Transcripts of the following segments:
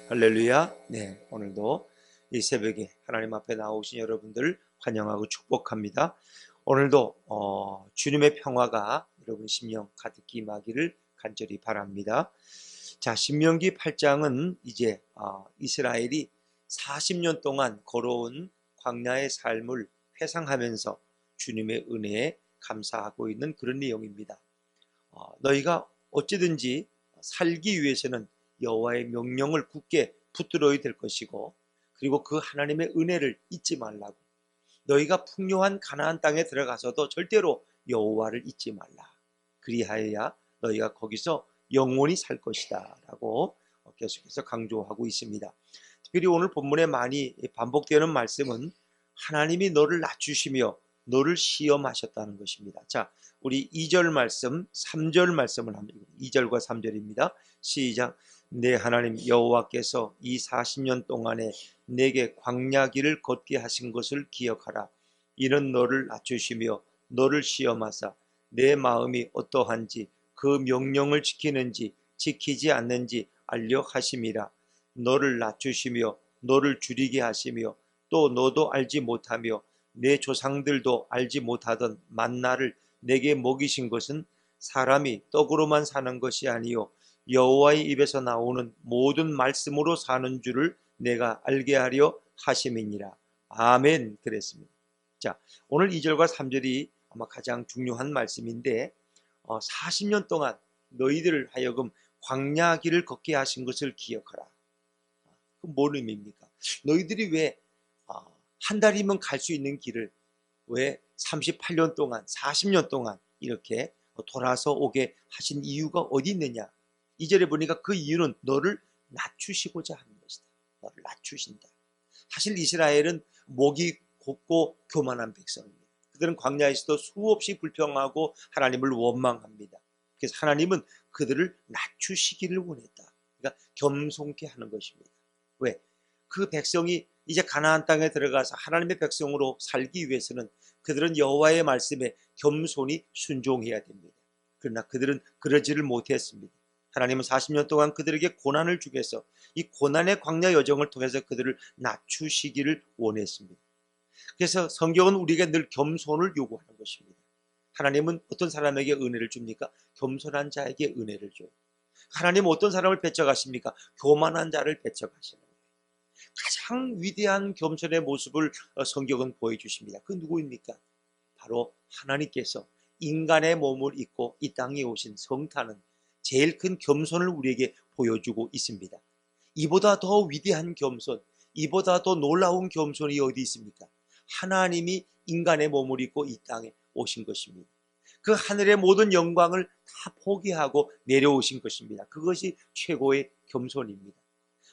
할렐루야. 네, 오늘도 이 새벽에 하나님 앞에 나오신 여러분들 환영하고 축복합니다. 오늘도 주님의 평화가 여러분 심령 가득히 임하기를 간절히 바랍니다. 자, 신명기 8장은 이제 이스라엘이 40년 동안 걸어온 광야의 삶을 회상하면서 주님의 은혜에 감사하고 있는 그런 내용입니다. 너희가 어찌든지 살기 위해서는 여호와의 명령을 굳게 붙들어야 될 것이고, 그리고 그 하나님의 은혜를 잊지 말라고. 너희가 풍요한 가나안 땅에 들어가서도 절대로 여호와를 잊지 말라. 그리하여야 너희가 거기서 영원히 살 것이다 라고 계속해서 강조하고 있습니다. 특별히 오늘 본문에 많이 반복되는 말씀은 하나님이 너를 낮추시며 너를 시험하셨다는 것입니다. 자, 우리 2절 말씀, 3절 말씀을 합니다. 2절과 3절입니다. 시작. 내 하나님 여호와께서 이 40년 동안에 내게 광야 길을 걷게 하신 것을 기억하라. 이는 너를 낮추시며 너를 시험하사 내 마음이 어떠한지 그 명령을 지키는지 지키지 않는지 알려 하심이라. 너를 낮추시며 너를 줄이게 하시며 또 너도 알지 못하며 내 조상들도 알지 못하던 만나를 내게 먹이신 것은 사람이 떡으로만 사는 것이 아니요 여호와의 입에서 나오는 모든 말씀으로 사는 줄을 내가 알게 하려 하심이니라. 아멘. 그랬습니다. 자, 오늘 2절과 3절이 아마 가장 중요한 말씀인데 40년 동안 너희들을 하여금 광야 길을 걷게 하신 것을 기억하라. 그 뭔 의미입니까? 너희들이 왜 한 달이면 갈 수 있는 길을 왜 38년 동안 40년 동안 이렇게 돌아서 오게 하신 이유가 어디 있느냐? 2절에 보니까 그 이유는 너를 낮추시고자 하는 것이다. 너를 낮추신다. 사실 이스라엘은 목이 곱고 교만한 백성입니다. 그들은 광야에서도 수없이 불평하고 하나님을 원망합니다. 그래서 하나님은 그들을 낮추시기를 원했다. 그러니까 겸손케 하는 것입니다. 왜? 그 백성이 이제 가나안 땅에 들어가서 하나님의 백성으로 살기 위해서는 그들은 여호와의 말씀에 겸손히 순종해야 됩니다. 그러나 그들은 그러지를 못했습니다. 하나님은 40년 동안 그들에게 고난을 주셔서 이 고난의 광야 여정을 통해서 그들을 낮추시기를 원했습니다. 그래서 성경은 우리에게 늘 겸손을 요구하는 것입니다. 하나님은 어떤 사람에게 은혜를 줍니까? 겸손한 자에게 은혜를 줘요. 하나님은 어떤 사람을 배척하십니까? 교만한 자를 배척하시는 거예요. 가장 위대한 겸손의 모습을 성경은 보여주십니다. 그 누구입니까? 바로 하나님께서 인간의 몸을 입고 이 땅에 오신 성탄은 제일 큰 겸손을 우리에게 보여주고 있습니다. 이보다 더 위대한 겸손, 이보다 더 놀라운 겸손이 어디 있습니까? 하나님이 인간의 몸을 입고 이 땅에 오신 것입니다. 그 하늘의 모든 영광을 다 포기하고 내려오신 것입니다. 그것이 최고의 겸손입니다.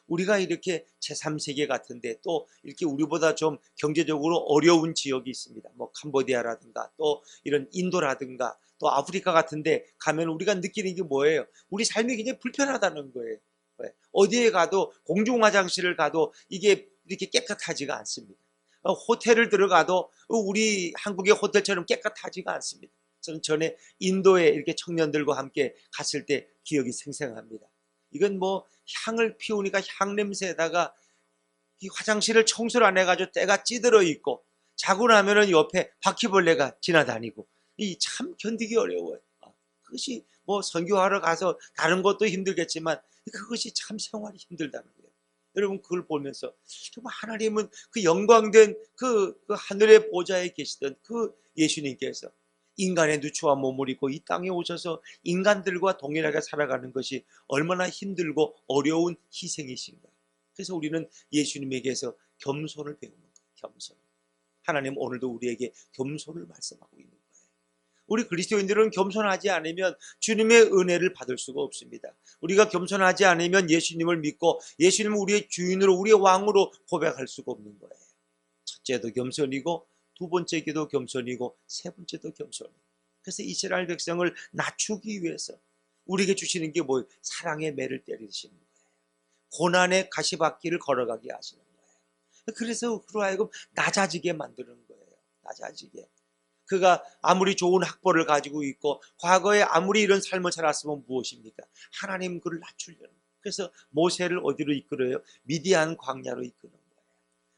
우리가 이렇게 제3세계 같은데 또 이렇게 우리보다 좀 경제적으로 어려운 지역이 있습니다. 뭐 캄보디아라든가 또 이런 인도라든가 또 아프리카 같은데 가면 우리가 느끼는 게 뭐예요? 우리 삶이 굉장히 불편하다는 거예요. 어디에 가도 공중 화장실을 가도 이게 이렇게 깨끗하지가 않습니다. 호텔을 들어가도 우리 한국의 호텔처럼 깨끗하지가 않습니다. 저는 전에 인도에 이렇게 청년들과 함께 갔을 때 기억이 생생합니다. 이건 뭐 향을 피우니까 향 냄새에다가 이 화장실을 청소를 안 해가지고 때가 찌들어 있고 자고 나면은 옆에 바퀴벌레가 지나다니고 이 참 견디기 어려워요. 그것이 뭐 선교하러 가서 다른 것도 힘들겠지만 그것이 참 생활이 힘들다는 거예요. 여러분 그걸 보면서 정말 하나님은 그 영광된 그 하늘의 보좌에 계시던 그 예수님께서 인간의 누추한 몸을 입고 이 땅에 오셔서 인간들과 동일하게 살아가는 것이 얼마나 힘들고 어려운 희생이신가. 그래서 우리는 예수님에게서 겸손을 배우는 거예요. 겸손. 하나님 오늘도 우리에게 겸손을 말씀하고 있는 거예요. 우리 그리스도인들은 겸손하지 않으면 주님의 은혜를 받을 수가 없습니다. 우리가 겸손하지 않으면 예수님을 믿고 예수님을 우리의 주인으로 우리의 왕으로 고백할 수가 없는 거예요. 첫째도 겸손이고 두 번째도 겸손이고 세 번째도 겸손이고. 그래서 이스라엘 백성을 낮추기 위해서 우리에게 주시는 게 뭐예요? 사랑의 매를 때리시는 거예요. 고난의 가시밭길을 걸어가게 하시는 거예요. 그래서 그로 하여금 낮아지게 만드는 거예요. 낮아지게. 그가 아무리 좋은 학벌을 가지고 있고 과거에 아무리 이런 삶을 살았으면 무엇입니까? 하나님 그를 낮추려는 거예요. 그래서 모세를 어디로 이끌어요? 미디안 광야로 이끄는 거예요.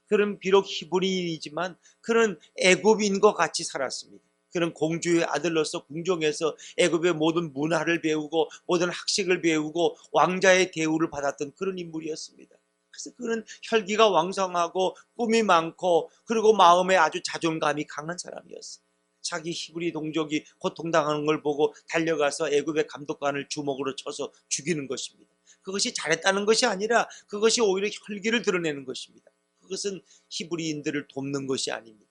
그는 비록 히브리인이지만 그는 애굽인과 같이 살았습니다. 그는 공주의 아들로서 궁정에서 애굽의 모든 문화를 배우고 모든 학식을 배우고 왕자의 대우를 받았던 그런 인물이었습니다. 그래서 그는 혈기가 왕성하고 꿈이 많고 그리고 마음에 아주 자존감이 강한 사람이었어요. 자기 히브리 동족이 고통당하는 걸 보고 달려가서 애굽의 감독관을 주먹으로 쳐서 죽이는 것입니다. 그것이 잘했다는 것이 아니라 그것이 오히려 혈기를 드러내는 것입니다. 그것은 히브리인들을 돕는 것이 아닙니다.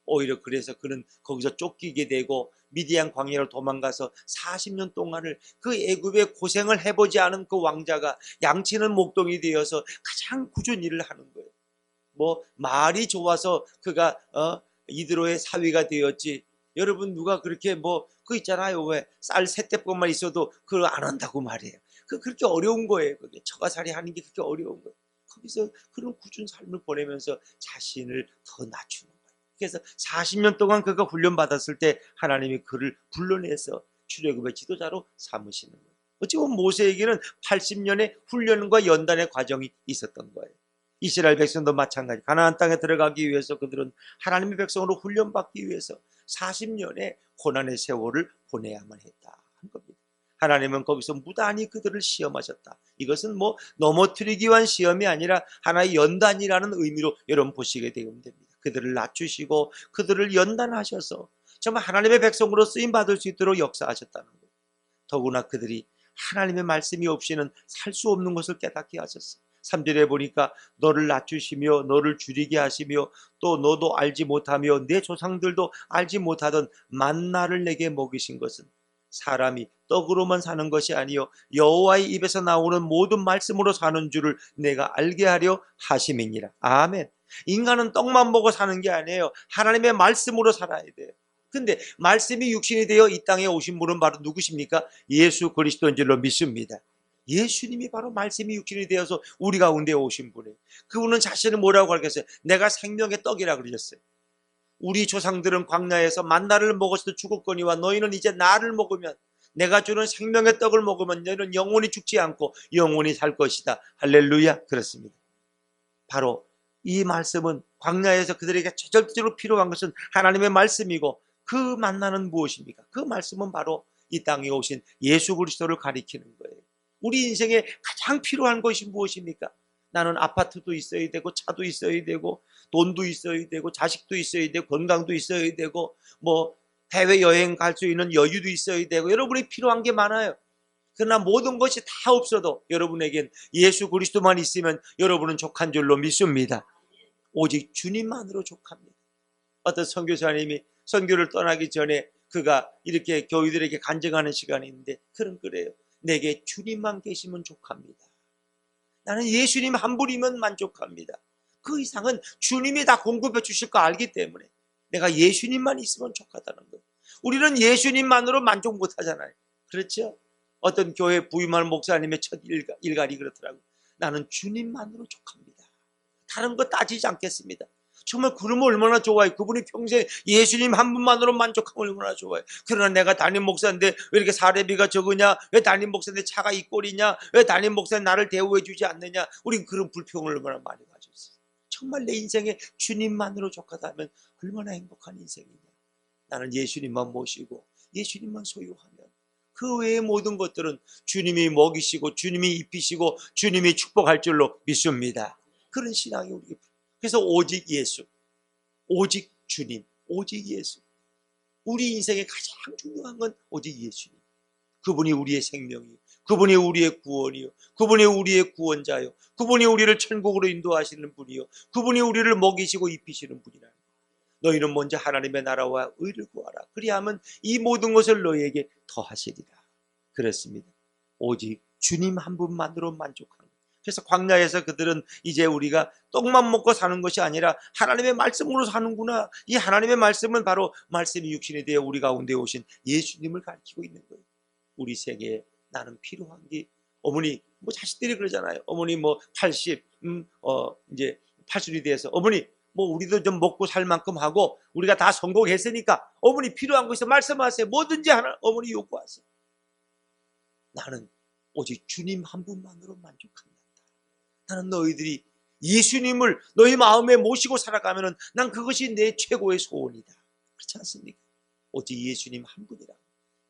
오히려 그래서 그는 거기서 쫓기게 되고 미디안 광야로 도망가서 40년 동안을 그 애굽의 고생을 해보지 않은 그 왕자가 양치는 목동이 되어서 가장 꾸준히 일을 하는 거예요. 뭐 말이 좋아서 그가 이드로의 사위가 되었지. 여러분 누가 그렇게 뭐 그 있잖아요. 왜 쌀 세대뿐만 있어도 그걸 안 한다고 말해요. 그렇게 어려운 거예요. 그게 처가살이 하는 게 그렇게 어려운 거예요. 거기서 그런 꾸준한 삶을 보내면서 자신을 더 낮추는 거예요. 그래서 40년 동안 그가 훈련받았을 때 하나님이 그를 불러내서 출애굽의 지도자로 삼으시는 거예요. 어찌 보면 모세에게는 80년의 훈련과 연단의 과정이 있었던 거예요. 이스라엘 백성도 마찬가지. 가나안 땅에 들어가기 위해서 그들은 하나님의 백성으로 훈련받기 위해서 40년의 고난의 세월을 보내야만 했다 한 겁니다. 하나님은 거기서 무단히 그들을 시험하셨다. 이것은 뭐 넘어뜨리기 위한 시험이 아니라 하나의 연단이라는 의미로 여러분 보시게 되면 됩니다. 그들을 낮추시고 그들을 연단하셔서 정말 하나님의 백성으로 쓰임받을 수 있도록 역사하셨다는 거예요. 더구나 그들이 하나님의 말씀이 없이는 살 수 없는 것을 깨닫게 하셨어요. 3절에 보니까 너를 낮추시며 너를 줄이게 하시며 또 너도 알지 못하며 내 조상들도 알지 못하던 만나를 내게 먹이신 것은 사람이 떡으로만 사는 것이 아니요 여호와의 입에서 나오는 모든 말씀으로 사는 줄을 내가 알게 하려 하심이니라. 아멘. 인간은 떡만 먹어 사는 게 아니에요. 하나님의 말씀으로 살아야 돼요. 근데 말씀이 육신이 되어 이 땅에 오신 분은 바로 누구십니까? 예수 그리스도인 줄로 믿습니다. 예수님이 바로 말씀이 육신이 되어서 우리 가운데 오신 분이에요. 그분은 자신을 뭐라고 가르쳤어요? 내가 생명의 떡이라 그러셨어요. 우리 조상들은 광야에서 만나를 먹었을 때 죽었거니와 너희는 이제 나를 먹으면 내가 주는 생명의 떡을 먹으면 너희는 영원히 죽지 않고 영원히 살 것이다. 할렐루야. 그렇습니다. 바로 이 말씀은 광야에서 그들에게 절대적으로 필요한 것은 하나님의 말씀이고 그 만나는 무엇입니까? 그 말씀은 바로 이 땅에 오신 예수 그리스도를 가리키는 거예요. 우리 인생에 가장 필요한 것이 무엇입니까? 나는 아파트도 있어야 되고 차도 있어야 되고 돈도 있어야 되고 자식도 있어야 되고 건강도 있어야 되고 뭐 해외여행 갈 수 있는 여유도 있어야 되고 여러분이 필요한 게 많아요. 그러나 모든 것이 다 없어도 여러분에겐 예수 그리스도만 있으면 여러분은 족한 줄로 믿습니다. 오직 주님만으로 족합니다. 어떤 선교사님이 선교를 떠나기 전에 그가 이렇게 교우들에게 간증하는 시간이 있는데 그래요. 내게 주님만 계시면 족합니다. 나는 예수님 한 분이면 만족합니다. 그 이상은 주님이 다 공급해 주실 거 알기 때문에 내가 예수님만 있으면 족하다는 거예요. 우리는 예수님만으로 만족 못 하잖아요. 그렇죠? 어떤 교회 부임할 목사님의 첫 일갈이 그렇더라고요. 나는 주님만으로 족합니다. 다른 거 따지지 않겠습니다. 정말 그러면 얼마나 좋아요. 그분이 평생 예수님 한 분만으로 만족하면 얼마나 좋아요. 그러나 내가 담임 목사인데 왜 이렇게 사례비가 적으냐, 왜 담임 목사인데 차가 이 꼴이냐, 왜 담임 목사는 나를 대우해 주지 않느냐, 우린 그런 불평을 얼마나 많이 가지고 있어요. 정말 내 인생에 주님만으로 족하다면 얼마나 행복한 인생이냐. 나는 예수님만 모시고 예수님만 소유하면 그 외의 모든 것들은 주님이 먹이시고 주님이 입히시고 주님이 축복할 줄로 믿습니다. 그런 신앙이 우리에게 필요해요. 그래서 오직 예수, 오직 주님, 오직 예수. 우리 인생에 가장 중요한 건 오직 예수님. 그분이 우리의 생명이요, 그분이 우리의 구원이요, 그분이 우리의 구원자요, 그분이 우리를 천국으로 인도하시는 분이요, 그분이 우리를 먹이시고 입히시는 분이라는 거예요. 너희는 먼저 하나님의 나라와 의를 구하라. 그리하면 이 모든 것을 너희에게 더하시리라. 그렇습니다. 오직 주님 한 분만으로 만족하는 거예요. 그래서 광야에서 그들은 이제 우리가 떡만 먹고 사는 것이 아니라 하나님의 말씀으로 사는구나. 이 하나님의 말씀은 바로 말씀이 육신이 되어 우리 가운데 오신 예수님을 가리키고 있는 거예요. 우리 세계에 나는 필요한 게 어머니 뭐 자식들이 그러잖아요. 어머니 뭐 80, 이제 80이 돼서 어머니 뭐 우리도 좀 먹고 살 만큼 하고 우리가 다 성공했으니까 어머니 필요한 거 있어 말씀하세요. 뭐든지 하나 어머니 요구하세요. 나는 오직 주님 한 분만으로 만족한다. 나는 너희들이 예수님을 너희 마음에 모시고 살아가면은 난 그것이 내 최고의 소원이다. 그렇지 않습니까? 오직 예수님 한 분이라고.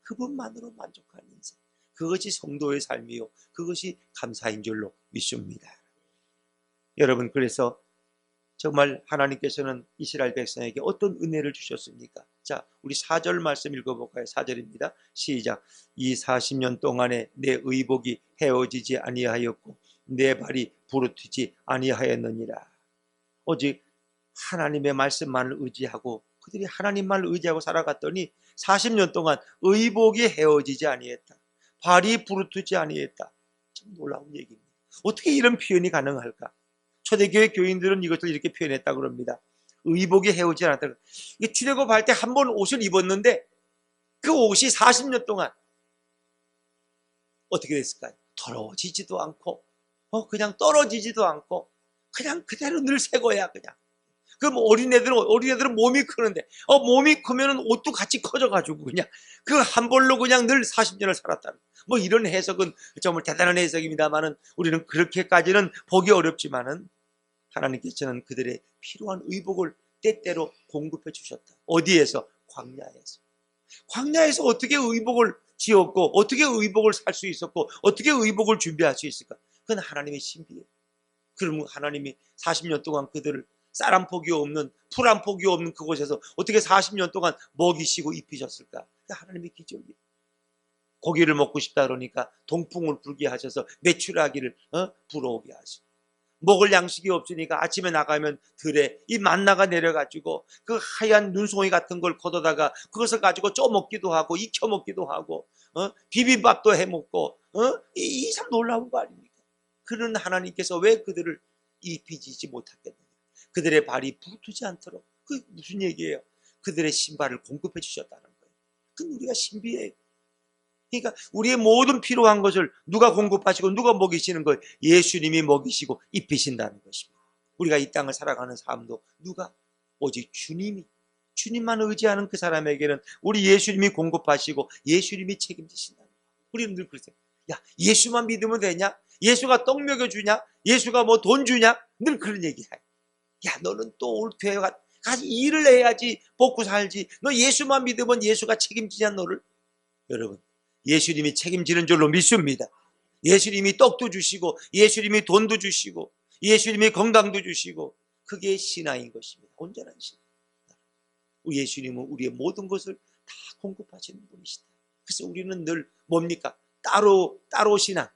그분만으로 만족하는 인생. 그것이 성도의 삶이요. 그것이 감사인 줄로 믿습니다. 여러분, 그래서 정말 하나님께서는 이스라엘 백성에게 어떤 은혜를 주셨습니까? 자, 우리 4절 말씀 읽어볼까요? 4절입니다. 시작. 이 40년 동안에 내 의복이 헤어지지 아니하였고 내 발이 부르트지 아니하였느니라. 오직 하나님의 말씀만을 의지하고 그들이 하나님만을 의지하고 살아갔더니 40년 동안 의복이 헤어지지 아니했다. 발이 부르트지 아니했다. 참 놀라운 얘기입니다. 어떻게 이런 표현이 가능할까? 초대교회 교인들은 이것을 이렇게 표현했다 그럽니다. 의복이 헤어지지 않았다. 이게 출애굽할 때 한 번 옷을 입었는데 그 옷이 40년 동안 어떻게 됐을까요? 더러워지지도 않고 그냥 떨어지지도 않고 그냥 그대로 늘 새 거야. 그냥. 그럼 어린애들은 몸이 크는데 몸이 크면은 옷도 같이 커져가지고 그냥 그 한 벌로 그냥 늘 40년을 살았다는 뭐 이런 해석은 정말 대단한 해석입니다만은 우리는 그렇게까지는 보기 어렵지만은 하나님께서는 그들의 필요한 의복을 때때로 공급해 주셨다. 어디에서? 광야에서. 광야에서 어떻게 의복을 지었고 어떻게 의복을 살 수 있었고 어떻게 의복을 준비할 수 있을까? 그건 하나님의 신비예요. 그러면 하나님이 40년 동안 그들을 쌀 한 포기 없는 풀 한 포기 없는 그곳에서 어떻게 40년 동안 먹이시고 입히셨을까? 하나님의 기적이에요. 고기를 먹고 싶다 그러니까 동풍을 불게 하셔서 메추라기를 불어오게 하시고 먹을 양식이 없으니까 아침에 나가면 들에 이 만나가 내려가지고 그 하얀 눈송이 같은 걸 걷어다가 그것을 가지고 쪼먹기도 하고 익혀 먹기도 하고 비빔밥도 해 먹고 이 참 놀라운 거 아닙니까? 그런 하나님께서 왜 그들을 입히지 못했겠느냐? 그들의 발이 부르트지 않도록. 그 무슨 얘기예요? 그들의 신발을 공급해 주셨다는 거예요. 그건 우리가 신비해요. 그러니까 우리의 모든 필요한 것을 누가 공급하시고 누가 먹이시는 거예요? 예수님이 먹이시고 입히신다는 것입니다. 우리가 이 땅을 살아가는 삶도 누가? 오직 주님만 의지하는 그 사람에게는 우리 예수님이 공급하시고 예수님이 책임지신다는 거예요. 우리는 늘 그러세요. 야, 예수만 믿으면 되냐? 예수가 떡 먹여주냐? 예수가 뭐 돈 주냐? 늘 그런 얘기해. 야, 너는 또 올 교회 가서 일을 해야지 먹고 살지. 너 예수만 믿으면 예수가 책임지냐 너를? 여러분, 예수님이 책임지는 줄로 믿습니다. 예수님이 떡도 주시고 예수님이 돈도 주시고 예수님이 건강도 주시고 그게 신앙인 것입니다. 온전한 신앙. 우리 예수님은 우리의 모든 것을 다 공급하시는 분이시다. 그래서 우리는 늘 뭡니까? 따로 신앙,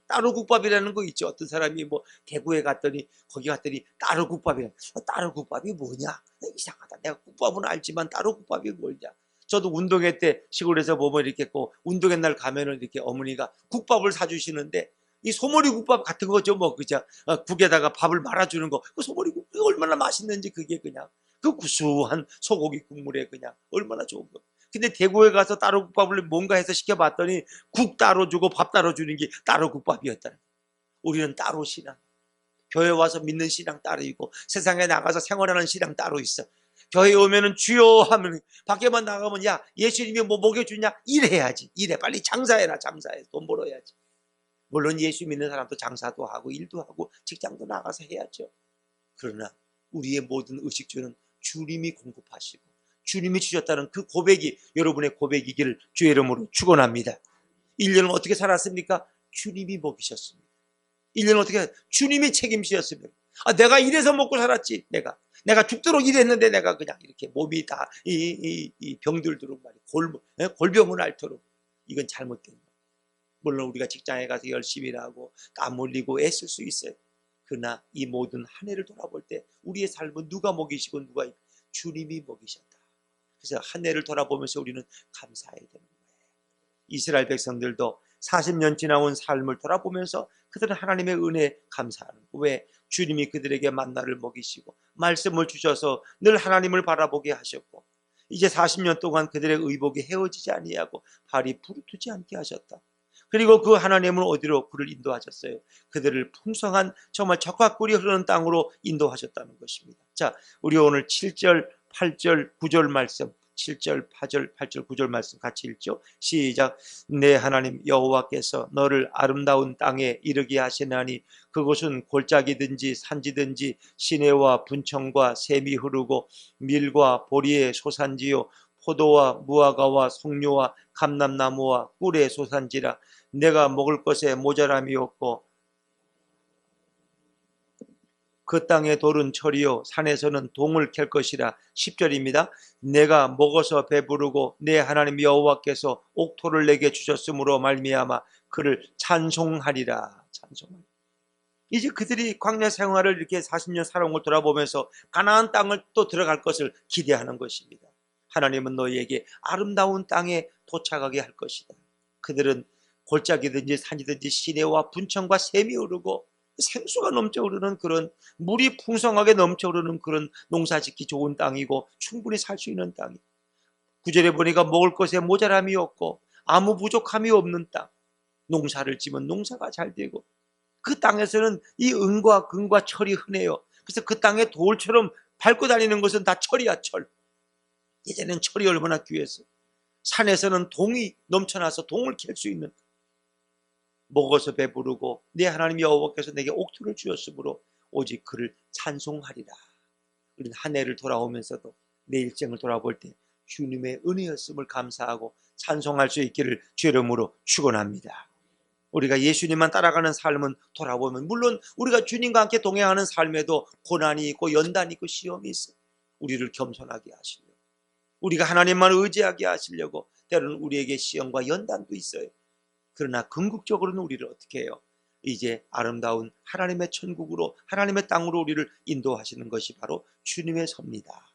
따로 국밥이라는 거 있죠. 어떤 사람이 뭐 대구에 갔더니 거기 갔더니 따로 국밥이라. 따로 국밥이 뭐냐? 이상하다. 내가 국밥은 알지만 따로 국밥이 뭐냐? 저도 운동회 때 시골에서 보면 이렇게 꼭 운동회 날 가면은 이렇게 어머니가 국밥을 사주시는데 이 소머리 국밥 같은 거죠. 뭐 그죠? 국에다가 밥을 말아주는 거. 그 소머리 국밥이 얼마나 맛있는지 그게 그냥 그 구수한 소고기 국물에 그냥 얼마나 좋은 거. 근데 대구에 가서 따로 국밥을 뭔가 해서 시켜봤더니 국 따로 주고 밥 따로 주는 게 따로 국밥이었다는 거예요. 우리는 따로 신앙. 교회 와서 믿는 신앙 따로 있고 세상에 나가서 생활하는 신앙 따로 있어. 교회 오면은 주여 하면 밖에만 나가면 야 예수님이 뭐 먹여주냐? 일해야지. 일해. 빨리 장사해라. 장사해. 돈 벌어야지. 물론 예수 믿는 사람도 장사도 하고 일도 하고 직장도 나가서 해야죠. 그러나 우리의 모든 의식주는 주님이 공급하시고 주님이 주셨다는 그 고백이 여러분의 고백이기를 주의 이름으로 축원합니다. 1년은 어떻게 살았습니까? 주님이 먹이셨습니다. 1년은 어떻게 주님이 책임지셨습니다. 내가 이래서 먹고 살았지. 내가 죽도록 일했는데 내가 그냥 이렇게 몸이 다 이 병들도록 말이야. 골병을 앓도록. 이건 잘못된 거예요. 물론 우리가 직장에 가서 열심히 일하고 땀 흘리고 애쓸 수 있어요. 그러나 이 모든 한 해를 돌아볼 때 우리의 삶은 누가 먹이시고 누가 주님이 먹이셨다. 그래서 한 해를 돌아보면서 우리는 감사해야 되는 거예요. 이스라엘 백성들도 40년 지나온 삶을 돌아보면서 그들은 하나님의 은혜에 감사하는 거예요. 왜? 주님이 그들에게 만나를 먹이시고 말씀을 주셔서 늘 하나님을 바라보게 하셨고 이제 40년 동안 그들의 의복이 헤어지지 아니하고 발이 부르트지 않게 하셨다. 그리고 그 하나님은 어디로 그를 인도하셨어요? 그들을 풍성한 정말 적과 꿀이 흐르는 땅으로 인도하셨다는 것입니다. 자, 우리 오늘 7절, 8절, 9절 말씀 7절, 8절, 9절 말씀 같이 읽죠. 시작. 내 하나님 여호와께서 너를 아름다운 땅에 이르게 하시나니 그곳은 골짜기든지 산지든지 시내와 분청과 샘이 흐르고 밀과 보리의 소산지요 포도와 무화과와 석류와 감람나무와 꿀의 소산지라. 내가 먹을 것에 모자람이 없고 그 땅의 돌은 철이요 산에서는 동을 캘 것이라. 10절입니다. 내가 먹어서 배부르고 내 하나님 여호와께서 옥토를 내게 주셨으므로 말미암아 그를 찬송하리라. 찬송하리라. 이제 그들이 광야 생활을 이렇게 40년 살아온 걸 돌아보면서 가나안 땅을 또 들어갈 것을 기대하는 것입니다. 하나님은 너희에게 아름다운 땅에 도착하게 할 것이다. 그들은 골짜기든지 산이든지 시내와 분청과 샘이 흐르고 생수가 넘쳐 흐르는 그런, 물이 풍성하게 넘쳐 흐르는 그런 농사짓기 좋은 땅이고 충분히 살 수 있는 땅이. 9절에 보니까 먹을 것에 모자람이 없고 아무 부족함이 없는 땅. 농사를 지면 농사가 잘 되고 그 땅에서는 이 은과 금과 철이 흔해요. 그래서 그 땅에 돌처럼 밟고 다니는 것은 다 철이야. 철. 이제는 철이 얼마나 귀해서 산에서는 동이 넘쳐나서 동을 캘 수 있는, 먹어서 배부르고 내 하나님 여호와께서 내게 옥토를 주었으므로 오직 그를 찬송하리라. 우리는 한 해를 돌아오면서도 내 일생을 돌아볼 때 주님의 은혜였음을 감사하고 찬송할 수 있기를 주 이름으로 축원합니다. 우리가 예수님만 따라가는 삶은 돌아보면, 물론 우리가 주님과 함께 동행하는 삶에도 고난이 있고 연단이 있고 시험이 있어요. 우리를 겸손하게 하시려고, 우리가 하나님만 의지하게 하시려고 때로는 우리에게 시험과 연단도 있어요. 그러나 궁극적으로는 우리를 어떻게 해요? 이제 아름다운 하나님의 천국으로, 하나님의 땅으로 우리를 인도하시는 것이 바로 주님의 섭니다.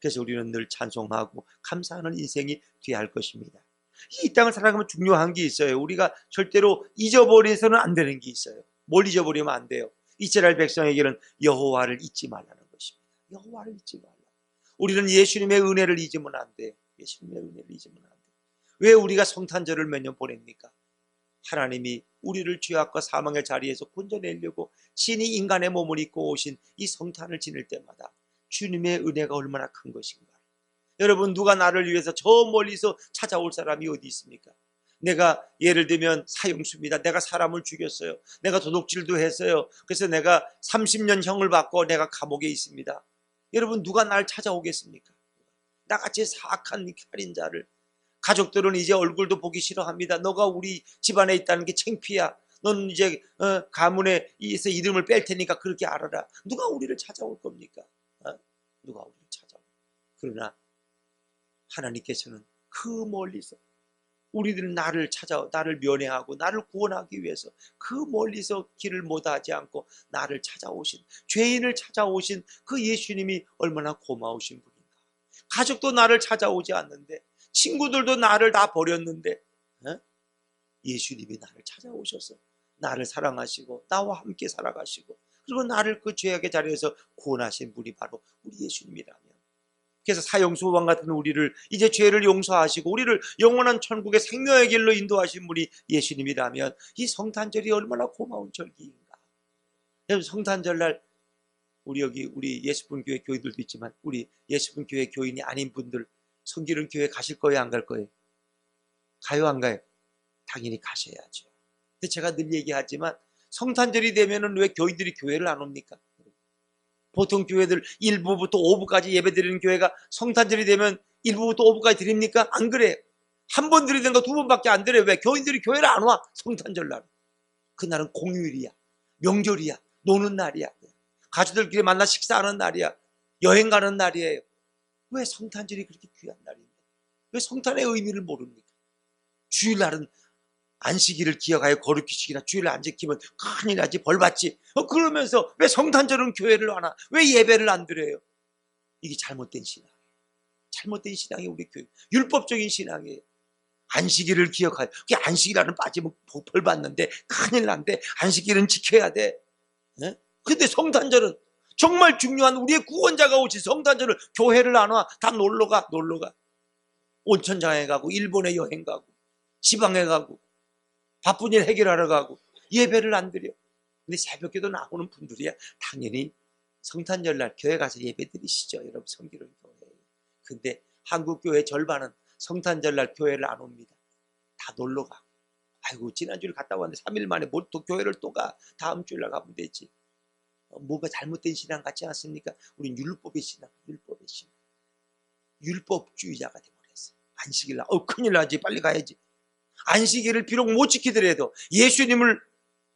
그래서 우리는 늘 찬송하고 감사하는 인생이 돼야 할 것입니다. 이 땅을 살아가면 중요한 게 있어요. 우리가 절대로 잊어버려서는 안 되는 게 있어요. 뭘 잊어버리면 안 돼요? 이스라엘 백성에게는 여호와를 잊지 말라는 것입니다. 여호와를 잊지 말라. 우리는 예수님의 은혜를 잊으면 안 돼요. 예수님의 은혜를 잊으면 안 돼요. 왜 우리가 성탄절을 매년 보냅니까? 하나님이 우리를 죄악과 사망의 자리에서 건져내려고 신이 인간의 몸을 입고 오신 이 성탄을 지낼 때마다 주님의 은혜가 얼마나 큰 것인가. 여러분, 누가 나를 위해서 저 멀리서 찾아올 사람이 어디 있습니까? 내가 예를 들면 사형수입니다. 내가 사람을 죽였어요. 내가 도둑질도 했어요. 그래서 내가 30년 형을 받고 내가 감옥에 있습니다. 여러분, 누가 날 찾아오겠습니까? 나같이 사악한 살인자를. 가족들은 이제 얼굴도 보기 싫어합니다. 너가 우리 집안에 있다는 게 창피야. 넌 이제 가문에서 이름을 뺄 테니까 그렇게 알아라. 누가 우리를 찾아올 겁니까? 누가 우리를 찾아올? 그러나 하나님께서는 그 멀리서 우리들은 나를 면회하고 나를 구원하기 위해서 그 멀리서 길을 못하지 않고 나를 찾아오신, 죄인을 찾아오신 그 예수님이 얼마나 고마우신 분인가. 가족도 나를 찾아오지 않는데, 친구들도 나를 다 버렸는데 예수님이 나를 찾아오셔서 나를 사랑하시고 나와 함께 살아가시고, 그리고 나를 그 죄악의 자리에서 구원하신 분이 바로 우리 예수님이라면, 그래서 사형수 왕 같은 우리를 이제 죄를 용서하시고 우리를 영원한 천국의 생명의 길로 인도하신 분이 예수님이라면 이 성탄절이 얼마나 고마운 절기인가. 성탄절날 우리 예수분 교회 교인들도 있지만 우리 예수분 교회 교인이 아닌 분들 성기름 교회 가실 거예요, 안 갈 거예요? 가요, 안 가요? 당연히 가셔야죠. 근데 제가 늘 얘기하지만 성탄절이 되면은 왜 교인들이 교회를 안 옵니까? 보통 교회들 1부부터 5부까지 예배 드리는 교회가 성탄절이 되면 1부부터 5부까지 드립니까? 안 그래요. 한 번 드리는 거 2번밖에 안 드려요. 왜? 교인들이 교회를 안 와. 성탄절날. 그날은 공휴일이야. 명절이야. 노는 날이야. 가족들끼리 만나 식사하는 날이야. 여행 가는 날이에요. 왜 성탄절이 그렇게 귀한 날인데? 왜 성탄의 의미를 모릅니까? 주일날은 안식일을 기억하여 거룩히 지키나 주일날 안 지키면 큰일 나지, 벌 받지. 그러면서 왜 성탄절은 교회를 안 와? 왜 예배를 안 드려요? 이게 잘못된 신앙이에요. 잘못된 신앙이 우리 교회. 율법적인 신앙이에요. 안식일을 기억하여. 그게 안식일날은 빠지면 벌 받는데 큰일 난데 안식일은 지켜야 돼. 네? 근데 성탄절은 정말 중요한 우리의 구원자가 오신 성탄절을 교회를 안 와. 다 놀러가. 온천장에 가고 일본에 여행 가고 지방에 가고 바쁜 일 해결하러 가고 예배를 안 드려. 근데 새벽에도 나오는 분들이야 당연히 성탄절날 교회 가서 예배 드리시죠. 여러분, 성기름 교회. 근데 한국 교회 절반은 성탄절날 교회를 안 옵니다. 다 놀러 가. 아이고 지난주에 갔다 왔는데 3일 만에 뭘 또 교회를 또 가. 다음 주일날 가면 되지. 뭐가 잘못된 신앙 같지 않습니까? 우린 율법의 신앙, 율법의 신앙. 율법주의자가 되어버렸어요. 안식일날 큰일 나지, 빨리 가야지. 안식일을 비록 못 지키더라도 예수님을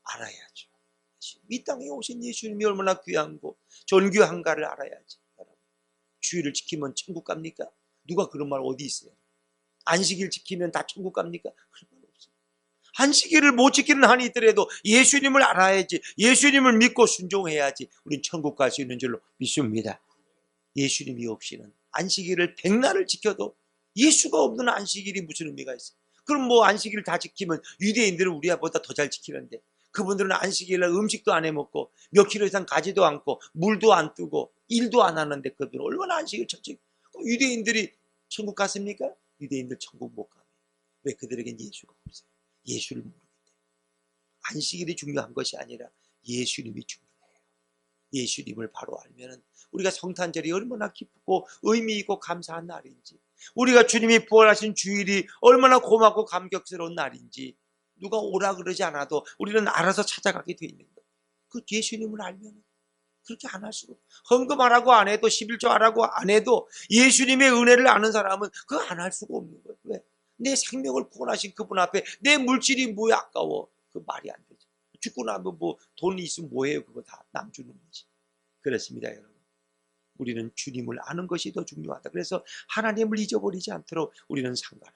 알아야죠. 이 땅에 오신 예수님이 얼마나 귀한고 존귀한가를 알아야지. 주의를 지키면 천국 갑니까? 누가 그런 말 어디 있어요? 안식일 지키면 다 천국 갑니까? 그런 말 없어요. 안식일을 못 지키는 한이 있더라도 예수님을 알아야지. 예수님을 믿고 순종해야지 우린 천국 갈 수 있는 줄로 믿습니다. 예수님이 없이는 안식일을 백날을 지켜도 예수가 없는 안식일이 무슨 의미가 있어요? 그럼 뭐 안식일 다 지키면 유대인들은 우리보다 더 잘 지키는데 그분들은 안식일날 음식도 안 해먹고 몇 킬로 이상 가지도 않고 물도 안 뜨고 일도 안 하는데 그분은 얼마나 안식일 철저히. 유대인들이 천국 갔습니까? 유대인들 천국 못 가요. 왜? 그들에겐 예수가 없어요. 예수를 모르기 때문에. 안식일이 중요한 것이 아니라 예수님이 중요해요. 예수님을 바로 알면은 우리가 성탄절이 얼마나 기쁘고 의미 있고 감사한 날인지, 우리가 주님이 부활하신 주일이 얼마나 고맙고 감격스러운 날인지 누가 오라 그러지 않아도 우리는 알아서 찾아가게 돼 있는 거예요. 그 예수님을 알면 그렇게 안 할 수가 없어요. 헌금하라고 안 해도 11조 하라고 안 해도 예수님의 은혜를 아는 사람은 그거 안 할 수가 없는 거예요. 왜? 내 생명을 구원하신 그분 앞에 내 물질이 뭐야 아까워. 그 말이 안 되죠. 죽고 나면 뭐 돈이 있으면 뭐해요. 그거 다 남 주는 거지. 그렇습니다 여러분. 우리는 주님을 아는 것이 더 중요하다. 그래서 하나님을 잊어버리지 않도록 우리는 삼가라.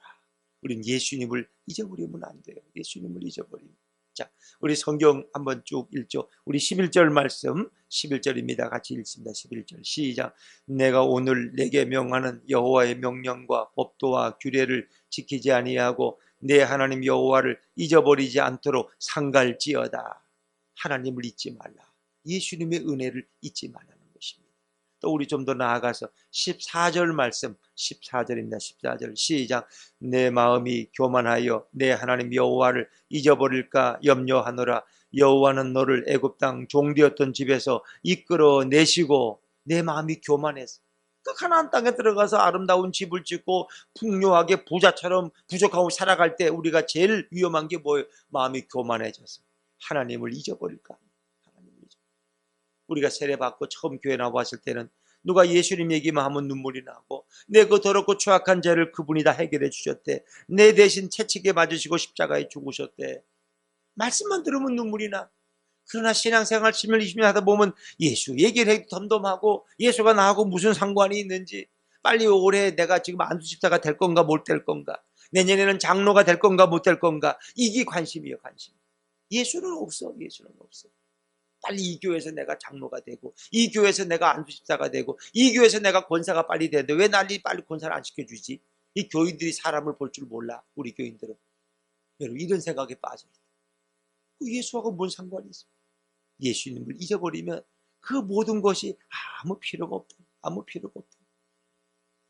우리는 예수님을 잊어버리면 안 돼요. 예수님을 잊어버리면. 자, 우리 성경 한번 쭉 읽죠. 우리 11절 말씀 11절입니다. 같이 읽습니다. 11절 시작. 내가 오늘 내게 명하는 여호와의 명령과 법도와 규례를 지키지 아니하고 내 하나님 여호와를 잊어버리지 않도록 상갈지어다. 하나님을 잊지 말라. 예수님의 은혜를 잊지 말라는 것입니다. 또 우리 좀 더 나아가서 14절 말씀 14절입니다. 14절 시작. 내 마음이 교만하여 내 하나님 여호와를 잊어버릴까 염려하노라. 여호와는 너를 애굽 땅 종되었던 집에서 이끌어 내시고. 내 마음이 교만해서 그 가나안 땅에 들어가서 아름다운 집을 짓고 풍요하게 부자처럼 부족하고 살아갈 때 우리가 제일 위험한 게 뭐예요? 마음이 교만해져서 하나님을 잊어버릴까. 우리가 세례받고 처음 교회 나왔을 때는 누가 예수님 얘기만 하면 눈물이 나고 내 그 더럽고 추악한 죄를 그분이 다 해결해 주셨대. 내 대신 채찍에 맞으시고 십자가에 죽으셨대. 말씀만 들으면 눈물이 나. 그러나 신앙생활 10년 20년 하다 보면 예수 얘기를 해도 덤덤하고 예수가 나하고 무슨 상관이 있는지, 빨리 올해 내가 지금 안수집사가 될 건가 못 될 건가, 내년에는 장로가 될 건가 못 될 건가, 이게 관심이에요. 관심. 예수는 없어. 예수는 없어. 빨리 이 교회에서 내가 장로가 되고 이 교회에서 내가 안수집사가 되고 이 교회에서 내가 권사가 빨리 되는데 왜 빨리 권사를 안 시켜주지? 이 교인들이 사람을 볼 줄 몰라. 우리 교인들은. 여러분 이런 생각에 빠져있다. 예수하고 뭔 상관이 있어? 예수님을 잊어버리면 그 모든 것이 아무 필요가 없다. 아무 필요가 없다.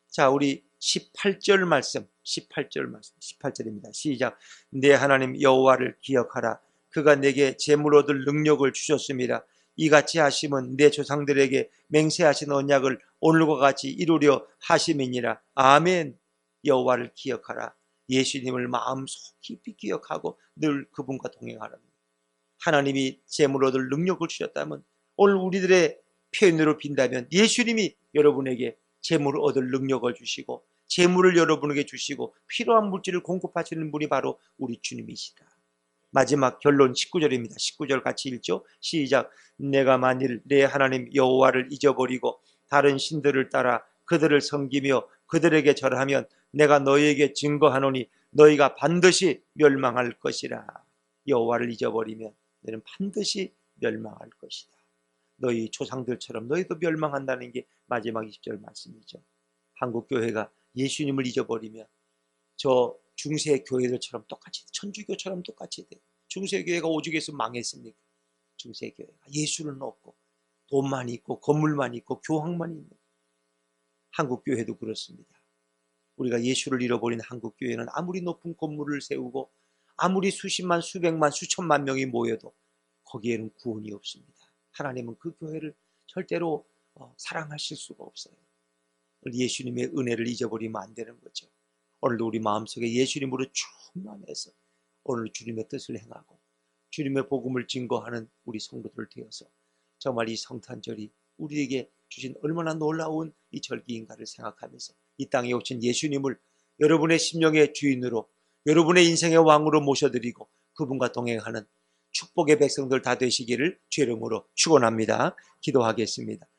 자, 우리 18절 말씀 18절입니다. 시작. 내 하나님 여호와를 기억하라. 그가 내게 재물 얻을 능력을 주셨습니다. 이같이 하심은 내 조상들에게 맹세하신 언약을 오늘과 같이 이루려 하심이니라. 아멘. 여호와를 기억하라. 예수님을 마음속 깊이 기억하고 늘 그분과 동행하라. 하나님이 재물 얻을 능력을 주셨다면 오늘 우리들의 표현으로 빈다면 예수님이 여러분에게 재물을 얻을 능력을 주시고 재물을 여러분에게 주시고 필요한 물질을 공급하시는 분이 바로 우리 주님이시다. 마지막 결론 19절입니다. 19절 같이 읽죠. 시작. 내가 만일 내 하나님 여호와를 잊어버리고 다른 신들을 따라 그들을 섬기며 그들에게 절하면 내가 너희에게 증거하노니 너희가 반드시 멸망할 것이라. 여호와를 잊어버리면 너희는 반드시 멸망할 것이다. 너희 조상들처럼 너희도 멸망한다는 게 마지막 20절 말씀이죠. 한국교회가 예수님을 잊어버리면 저 중세 교회들처럼 똑같이, 천주교처럼 똑같이 돼요. 중세교회가 오죽해서 망했습니까? 중세교회가 예수는 없고 돈만 있고 건물만 있고 교황만 있는. 한국교회도 그렇습니다. 우리가 예수를 잃어버린 한국교회는 아무리 높은 건물을 세우고 아무리 수십만 수백만 수천만 명이 모여도 거기에는 구원이 없습니다. 하나님은 그 교회를 절대로 사랑하실 수가 없어요. 예수님의 은혜를 잊어버리면 안 되는 거죠. 오늘도 우리 마음속에 예수님으로 충만해서 오늘 주님의 뜻을 행하고 주님의 복음을 증거하는 우리 성도들 되어서 정말 이 성탄절이 우리에게 주신 얼마나 놀라운 이 절기인가를 생각하면서 이 땅에 오신 예수님을 여러분의 심령의 주인으로, 여러분의 인생의 왕으로 모셔드리고 그분과 동행하는 축복의 백성들 다 되시기를 주의 이름으로 축원합니다. 기도하겠습니다.